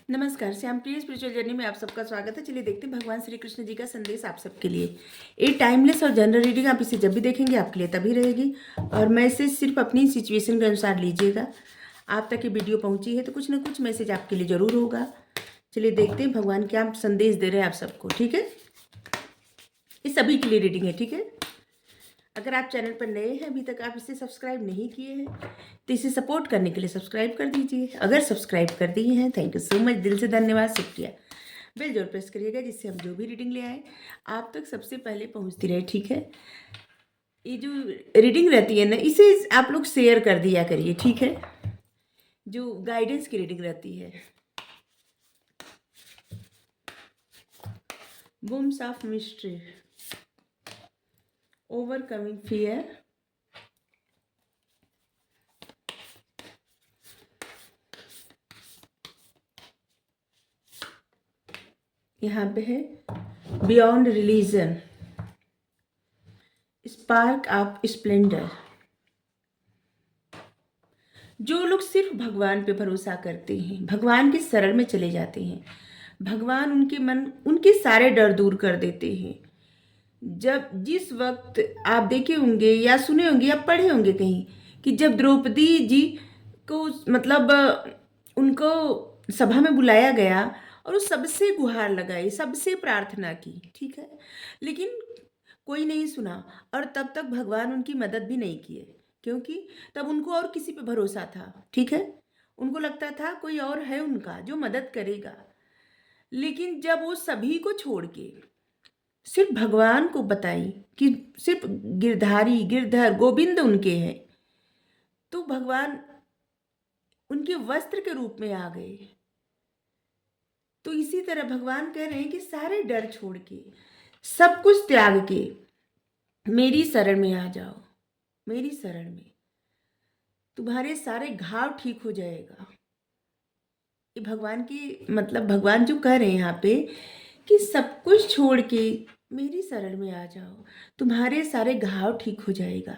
नमस्कार, श्याम प्रिय spiritual journey में आप सबका स्वागत है। चलिए देखते हैं भगवान श्री कृष्ण जी का संदेश आप सबके लिए। ये टाइमलेस और जनरल रीडिंग, आप इसे जब भी देखेंगे आपके लिए तभी रहेगी। और मैसेज सिर्फ अपनी सिचुएशन के अनुसार लीजिएगा। आप तक ये वीडियो पहुंची है तो कुछ ना कुछ मैसेज आपके लिए ज़रूर होगा। चलिए देखते हैं भगवान क्या संदेश दे रहे हैं आप सबको। ठीक है, ये सभी के लिए रीडिंग है। ठीक है, अगर आप चैनल पर नए हैं, अभी तक आप इसे सब्सक्राइब नहीं किए हैं तो इसे सपोर्ट करने के लिए सब्सक्राइब कर दीजिए। अगर सब्सक्राइब कर दिए हैं, थैंक यू सो मच, दिल से धन्यवाद, शुक्रिया। बेल जरूर प्रेस करिएगा जिससे हम जो भी रीडिंग ले आए आप तक सबसे पहले पहुंचती रहे। ठीक है, ये जो रीडिंग रहती है ना, इसे आप लोग शेयर कर दिया करिए। ठीक है, जो गाइडेंस की रीडिंग रहती है। बूम्स ऑफ मिस्ट्री, ओवरकमिंग फियर, यहाँ पे है beyond religion, spark of splendour. जो लोग सिर्फ भगवान पे भरोसा करते हैं, भगवान के शरण में चले जाते हैं, भगवान उनके सारे डर दूर कर देते हैं। जब जिस वक्त आप देखे होंगे या सुने होंगे या पढ़े होंगे कहीं कि जब द्रौपदी जी को मतलब उनको सभा में बुलाया गया और वो सबसे गुहार लगाई, सबसे प्रार्थना की। ठीक है, लेकिन कोई नहीं सुना और तब तक भगवान उनकी मदद भी नहीं किए, क्योंकि तब उनको और किसी पे भरोसा था। ठीक है, उनको लगता था कोई और है उनका जो मदद करेगा। लेकिन जब वो सभी को छोड़ के सिर्फ भगवान को बताई कि सिर्फ गिरधर गोविंद उनके हैं, तो भगवान उनके वस्त्र के रूप में आ गए। तो इसी तरह भगवान कह रहे हैं कि सारे डर छोड़ के, सब कुछ त्याग के मेरी शरण में आ जाओ। मेरी शरण में तुम्हारे सारे घाव ठीक हो जाएगा। ये भगवान की मतलब भगवान जो कह रहे हैं यहाँ पे कि सब कुछ छोड़ के मेरी शरण में आ जाओ, तुम्हारे सारे घाव ठीक हो जाएगा।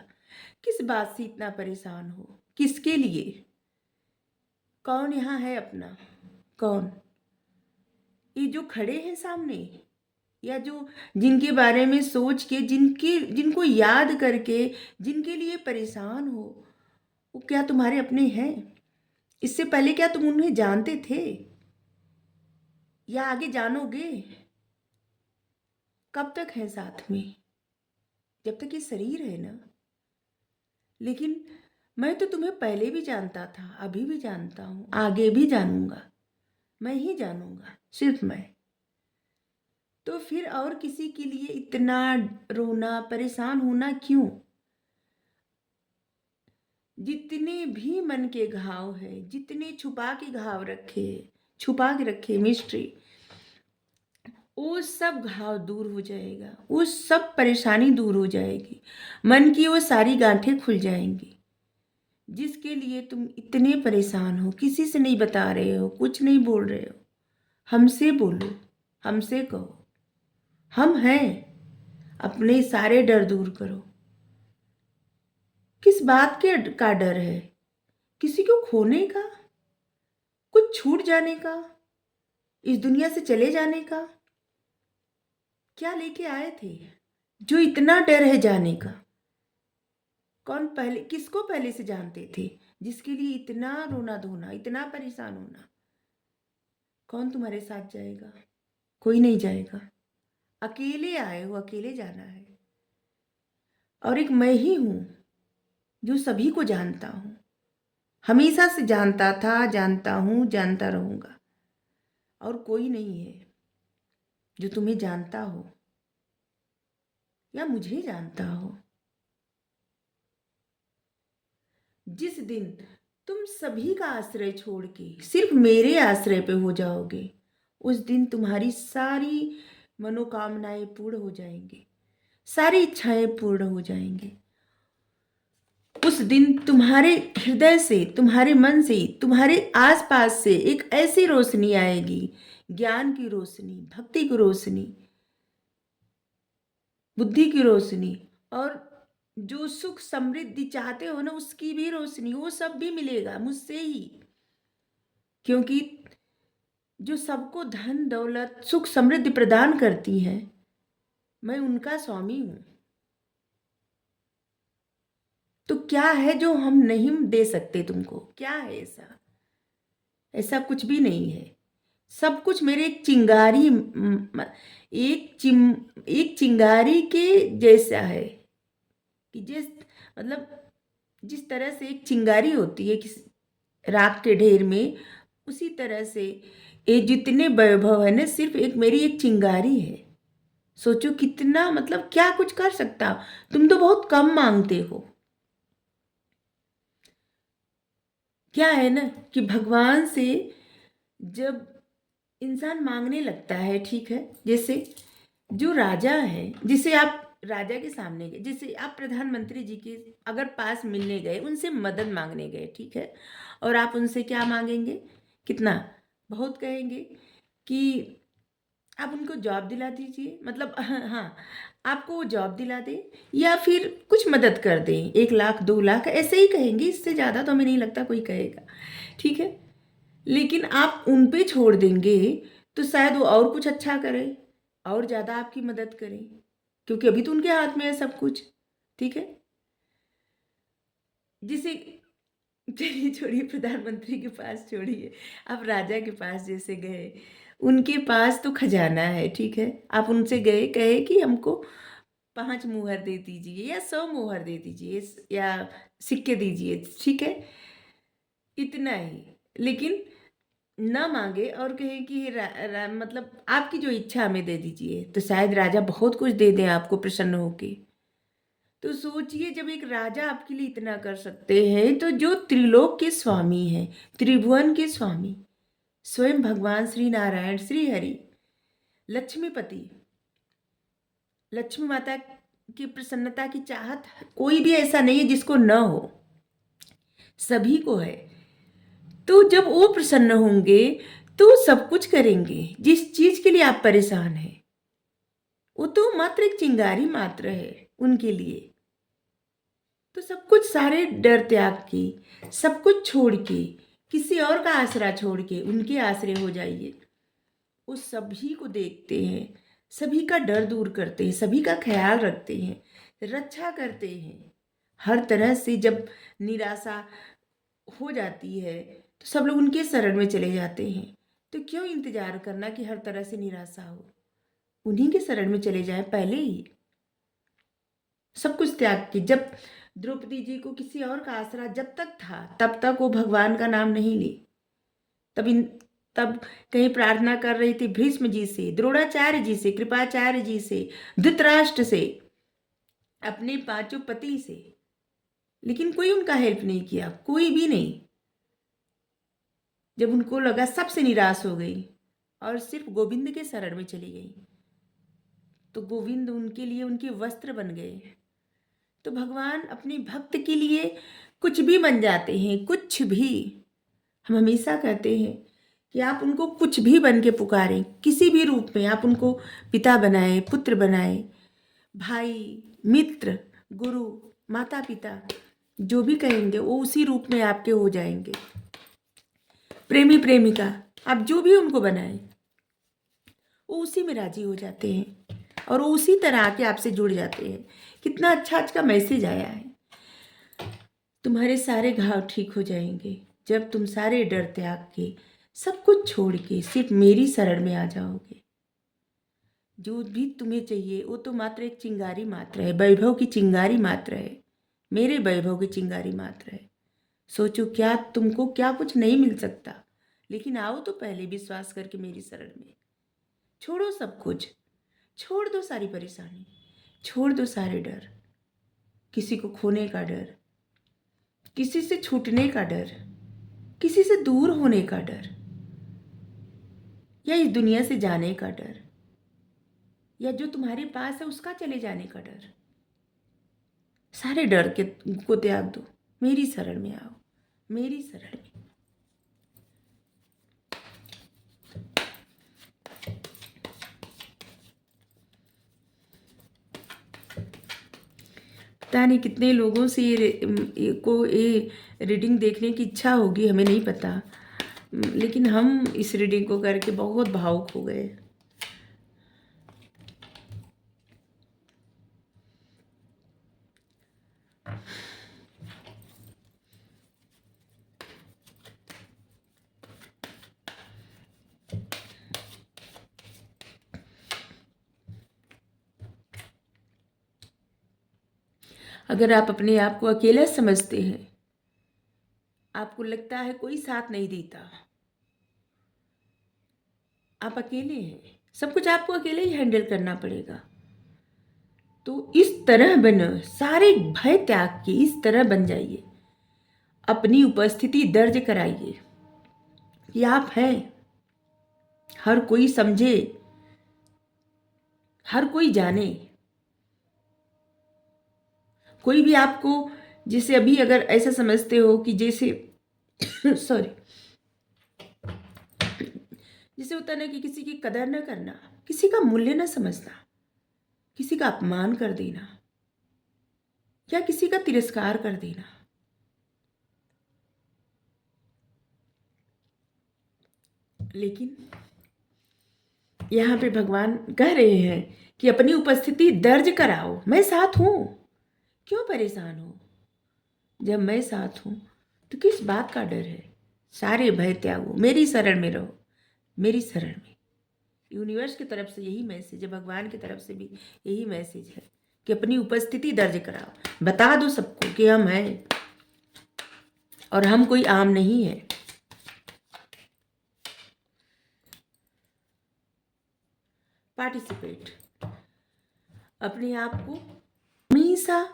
किस बात से इतना परेशान हो, किसके लिए? कौन यहाँ है अपना? कौन? ये जो खड़े हैं सामने, या जो जिनके बारे में सोच के, जिनको याद करके जिनके लिए परेशान हो, वो क्या तुम्हारे अपने हैं? इससे पहले क्या तुम उन्हें जानते थे या आगे जानोगे? कब तक है साथ में? जब तक ये शरीर है ना। लेकिन मैं तो तुम्हें पहले भी जानता था, अभी भी जानता हूं, आगे भी जानूंगा। मैं ही जानूंगा, सिर्फ मैं। तो फिर और किसी के लिए इतना रोना, परेशान होना क्यों? जितने भी मन के घाव है, जितने छुपा के घाव रखे, छुपा के रखे मिस्ट्री, वो सब घाव दूर हो जाएगा, वो सब परेशानी दूर हो जाएगी, मन की वो सारी गांठें खुल जाएंगी। जिसके लिए तुम इतने परेशान हो, किसी से नहीं बता रहे हो, कुछ नहीं बोल रहे हो, हमसे बोलो, हमसे कहो। हम हैं, अपने सारे डर दूर करो। किस बात के का डर है? किसी को खोने का, कुछ छूट जाने का, इस दुनिया से चले जाने का? क्या लेके आए थे जो इतना डर है जाने का? कौन पहले, किसको पहले से जानते थे जिसके लिए इतना रोना धोना, इतना परेशान होना? कौन तुम्हारे साथ जाएगा? कोई नहीं जाएगा। अकेले आए हो, अकेले जाना है। और एक मैं ही हूं जो सभी को जानता हूं, हमेशा से जानता था, जानता हूं, जानता रहूंगा। और कोई नहीं है जो तुम्हें जानता हो या मुझे जानता हो। जिस दिन तुम सभी का आश्रय छोड़ के सिर्फ मेरे आश्रय पे हो जाओगे, उस दिन तुम्हारी सारी मनोकामनाएं पूर्ण हो जाएंगी, सारी इच्छाएं पूर्ण हो जाएंगी। उस दिन तुम्हारे हृदय से, तुम्हारे मन से, तुम्हारे आसपास से एक ऐसी रोशनी आएगी, ज्ञान की रोशनी, भक्ति की रोशनी, बुद्धि की रोशनी, और जो सुख समृद्धि चाहते हो ना, उसकी भी रोशनी, वो सब भी मिलेगा मुझसे ही। क्योंकि जो सबको धन दौलत सुख समृद्धि प्रदान करती हैं, मैं उनका स्वामी हूँ। तो क्या है जो हम नहीं दे सकते तुमको? क्या है ऐसा? ऐसा कुछ भी नहीं है। सब कुछ मेरे एक चिंगारी एक चिंगारी के जैसा है कि जिस तरह से एक चिंगारी होती है किस राख के ढेर में, उसी तरह से ये जितने वैभव है ना, सिर्फ एक मेरी एक चिंगारी है। सोचो कितना, क्या कुछ कर सकता। तुम तो बहुत कम मांगते हो। क्या है ना कि भगवान से जब इंसान मांगने लगता है, ठीक है, जैसे जो राजा है, जिसे आप राजा के सामने गए, जैसे आप प्रधानमंत्री जी के अगर पास मिलने गए, उनसे मदद मांगने गए, ठीक है, और आप उनसे क्या मांगेंगे? कितना? बहुत कहेंगे कि आप उनको जॉब दिला दीजिए, हाँ, आपको वो जॉब दिला दे या फिर कुछ मदद कर दें, 1 लाख 2 लाख ऐसे ही कहेंगे। इससे ज़्यादा तो हमें नहीं लगता कोई कहेगा, ठीक है। लेकिन आप उन पे छोड़ देंगे तो शायद वो और कुछ अच्छा करें और ज़्यादा आपकी मदद करें, क्योंकि अभी तो उनके हाथ में है सब कुछ, ठीक है। जिसे चलिए छोड़िए, प्रधानमंत्री के पास छोड़िए, आप राजा के पास जैसे गए, उनके पास तो खजाना है, ठीक है। आप उनसे गए, कहे कि हमको 5 मुहर दे दीजिए या 100 मुहर दे दीजिए या सिक्के दीजिए, ठीक है, इतना ही। लेकिन न मांगे और कहे कि आपकी जो इच्छा हमें दे दीजिए, तो शायद राजा बहुत कुछ दे दें आपको प्रसन्न होके। तो सोचिए, जब एक राजा आपके लिए इतना कर सकते हैं, तो जो त्रिलोक के स्वामी हैं, त्रिभुवन के स्वामी, स्वयं भगवान श्री नारायण, श्री हरि, लक्ष्मीपति, लक्ष्मी माता की प्रसन्नता की चाहत कोई भी ऐसा नहीं है जिसको न हो, सभी को है। तो जब वो प्रसन्न होंगे तो सब कुछ करेंगे। जिस चीज के लिए आप परेशान हैं, वो तो मात्र एक चिंगारी मात्र है उनके लिए। तो सब कुछ, सारे डर त्याग के, सब कुछ छोड़ के, किसी और का आसरा छोड़ के उनके आसरे हो जाइए। वो सभी को देखते हैं, सभी का डर दूर करते हैं, सभी का ख्याल रखते हैं, रक्षा करते हैं हर तरह से। जब निराशा हो जाती है तो सब लोग उनके शरण में चले जाते हैं। तो क्यों इंतजार करना कि हर तरह से निराशा हो? उन्हीं के शरण में चले जाएं पहले ही, सब कुछ त्याग के। जब द्रौपदी जी को किसी और का आसरा जब तक था, तब तक वो भगवान का नाम नहीं ली। तब कहीं प्रार्थना कर रही थी भीष्म जी से, द्रोणाचार्य जी से, कृपाचार्य जी से, धृतराष्ट्र से, अपने 5 पति से, लेकिन कोई उनका हेल्प नहीं किया, कोई भी नहीं। जब उनको लगा, सबसे निराश हो गई और सिर्फ गोविंद के शरण में चली गई, तो गोविंद उनके लिए उनके वस्त्र बन गए। तो भगवान अपने भक्त के लिए कुछ भी बन जाते हैं, कुछ भी। हम हमेशा कहते हैं कि आप उनको कुछ भी बन के पुकारें, किसी भी रूप में आप उनको पिता बनाएं, पुत्र बनाएं, भाई, मित्र, गुरु, माता पिता, जो भी कहेंगे वो उसी रूप में आपके हो जाएंगे। प्रेमी प्रेमिका, आप जो भी उनको बनाएं, वो उसी में राजी हो जाते हैं और वो उसी तरह आके आपसे जुड़ जाते हैं। कितना अच्छा आज का मैसेज आया है। तुम्हारे सारे घाव ठीक हो जाएंगे जब तुम सारे डर त्याग के, सब कुछ छोड़ के सिर्फ मेरी शरण में आ जाओगे। जो भी तुम्हें चाहिए वो तो मात्र एक चिंगारी मात्र है, वैभव की चिंगारी मात्र है, मेरे वैभव की चिंगारी मात्र है। सोचो, क्या तुमको क्या कुछ नहीं मिल सकता? लेकिन आओ तो पहले विश्वास करके मेरी शरण में। छोड़ो सब कुछ, छोड़ दो सारी परेशानी, छोड़ दो सारे डर, किसी को खोने का डर, किसी से छूटने का डर, किसी से दूर होने का डर, या इस दुनिया से जाने का डर, या जो तुम्हारे पास है उसका चले जाने का डर। सारे डर के को त्याग दो, मेरी शरण में आओ, मेरी शरण में। पता नहीं कितने लोगों से ये रीडिंग देखने की इच्छा होगी, हमें नहीं पता। लेकिन हम इस रीडिंग को करके बहुत भावुक हो गए। अगर आप अपने आप को अकेला समझते हैं, आपको लगता है कोई साथ नहीं देता, आप अकेले हैं, सब कुछ आपको अकेले ही हैंडल करना पड़ेगा, तो इस तरह बनो, सारे भय त्याग के इस तरह बन जाइए। अपनी उपस्थिति दर्ज कराइए कि आप हैं, हर कोई समझे, हर कोई जाने। कोई भी आपको, जैसे अभी अगर ऐसा समझते हो कि जैसे सॉरी, जैसे होता ना कि किसी की कदर न करना, किसी का मूल्य न समझना, किसी का अपमान कर देना या किसी का तिरस्कार कर देना, लेकिन यहाँ पे भगवान कह रहे हैं कि अपनी उपस्थिति दर्ज कराओ, मैं साथ हूं, क्यों परेशान हो? जब मैं साथ हूं तो किस बात का डर है? सारे भय त्यागो, मेरी शरण में रहो, मेरी शरण में। यूनिवर्स की तरफ से यही मैसेज है, भगवान की तरफ से भी यही मैसेज है कि अपनी उपस्थिति दर्ज कराओ, बता दो सबको कि हम हैं और हम कोई आम नहीं है। पार्टिसिपेट, अपने आप को हमेशा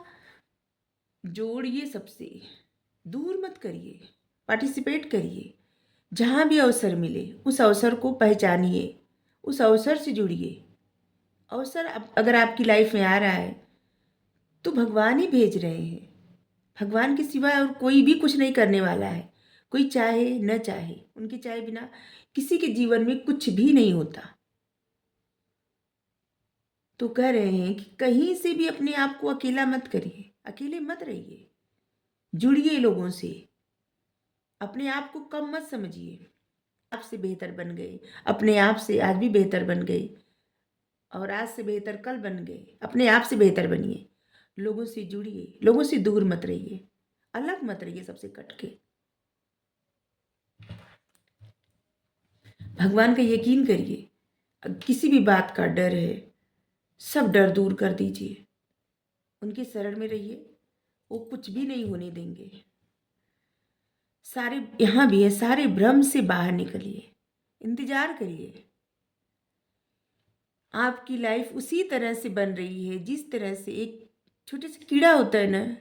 जोड़िए, सबसे दूर मत करिए, पार्टिसिपेट करिए। जहाँ भी अवसर मिले उस अवसर को पहचानिए, उस अवसर से जुड़िए। अवसर अगर आपकी लाइफ में आ रहा है तो भगवान ही भेज रहे हैं, भगवान के सिवा और कोई भी कुछ नहीं करने वाला है। कोई चाहे न चाहे, उनके चाहे बिना किसी के जीवन में कुछ भी नहीं होता। तो कह रहे हैं कि कहीं से भी अपने आप को अकेला मत करिए, अकेले मत रहिए, जुड़िए लोगों से, अपने आप को कम मत समझिए। आपसे बेहतर बन गए, अपने आप से आज भी बेहतर बन गए और आज से बेहतर कल बन गए। अपने आप से बेहतर बनिए, लोगों से जुड़िए, लोगों से दूर मत रहिए, अलग मत रहिए सबसे कट के। भगवान का यकीन करिए, किसी भी बात का डर है, सब डर दूर कर दीजिए, उनके शरण में रहिए, वो कुछ भी नहीं होने देंगे। सारे यहाँ भी है, सारे भ्रम से बाहर निकलिए, इंतजार करिए। आपकी लाइफ उसी तरह से बन रही है जिस तरह से एक छोटे से कीड़ा होता है ना,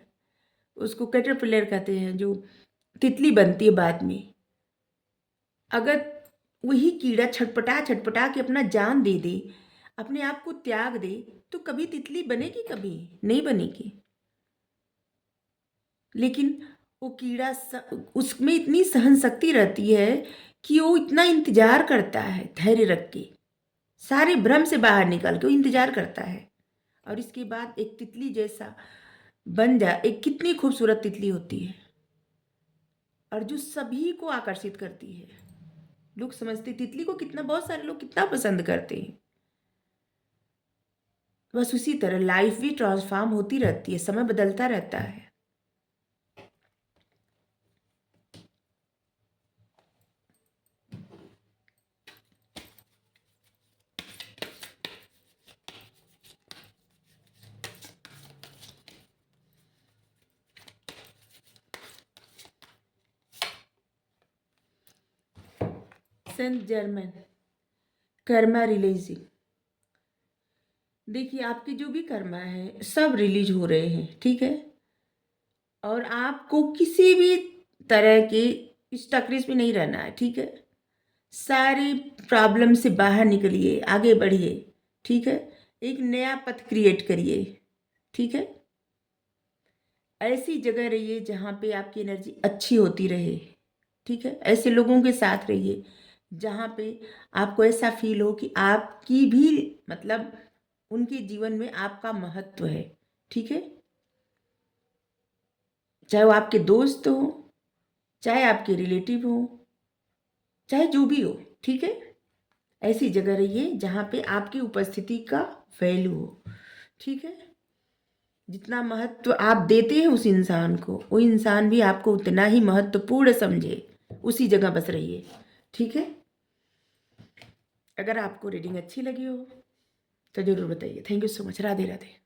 उसको कैटरपिलर कहते हैं, जो तितली बनती है बाद में। अगर वही कीड़ा छटपटा छटपटा के अपना जान दे दे, अपने आप को त्याग दे, तो कभी तितली बनेगी? कभी नहीं बनेगी। लेकिन वो कीड़ा उसमें इतनी सहन शक्ति रहती है कि वो इतना इंतजार करता है, धैर्य रख के, सारे भ्रम से बाहर निकल के वो इंतजार करता है, और इसके बाद एक तितली जैसा बन जा। एक कितनी खूबसूरत तितली होती है और जो सभी को आकर्षित करती है। लोग समझते तितली को कितना, बहुत सारे लोग कितना पसंद करते हैं। बस उसी तरह लाइफ भी ट्रांसफॉर्म होती रहती है, समय बदलता रहता है। सेंट जर्मन कर्मा रिलीजिंग, देखिए आपके जो भी कर्मा है सब रिलीज हो रहे हैं, ठीक है। और आपको किसी भी तरह के इस टकरेस में नहीं रहना है, ठीक है। सारी प्रॉब्लम से बाहर निकलिए, आगे बढ़िए, ठीक है। एक नया पथ क्रिएट करिए, ठीक है। ऐसी जगह रहिए जहाँ पे आपकी एनर्जी अच्छी होती रहे, ठीक है। ऐसे लोगों के साथ रहिए जहाँ पे आपको ऐसा फील हो कि आपकी भी, मतलब उनके जीवन में आपका महत्व है, ठीक है। चाहे वो आपके दोस्त हो, चाहे आपके रिलेटिव हो, चाहे जो भी हो, ठीक है। ऐसी जगह रहिए जहाँ पे आपकी उपस्थिति का वैल्यू हो, ठीक है। जितना महत्व आप देते हैं उस इंसान को, वो इंसान भी आपको उतना ही महत्वपूर्ण समझे, उसी जगह बस रहिए, ठीक है। अगर आपको रीडिंग अच्छी लगी हो तो ज़रूर बताइए। Thank you so much. Radhe Radhe.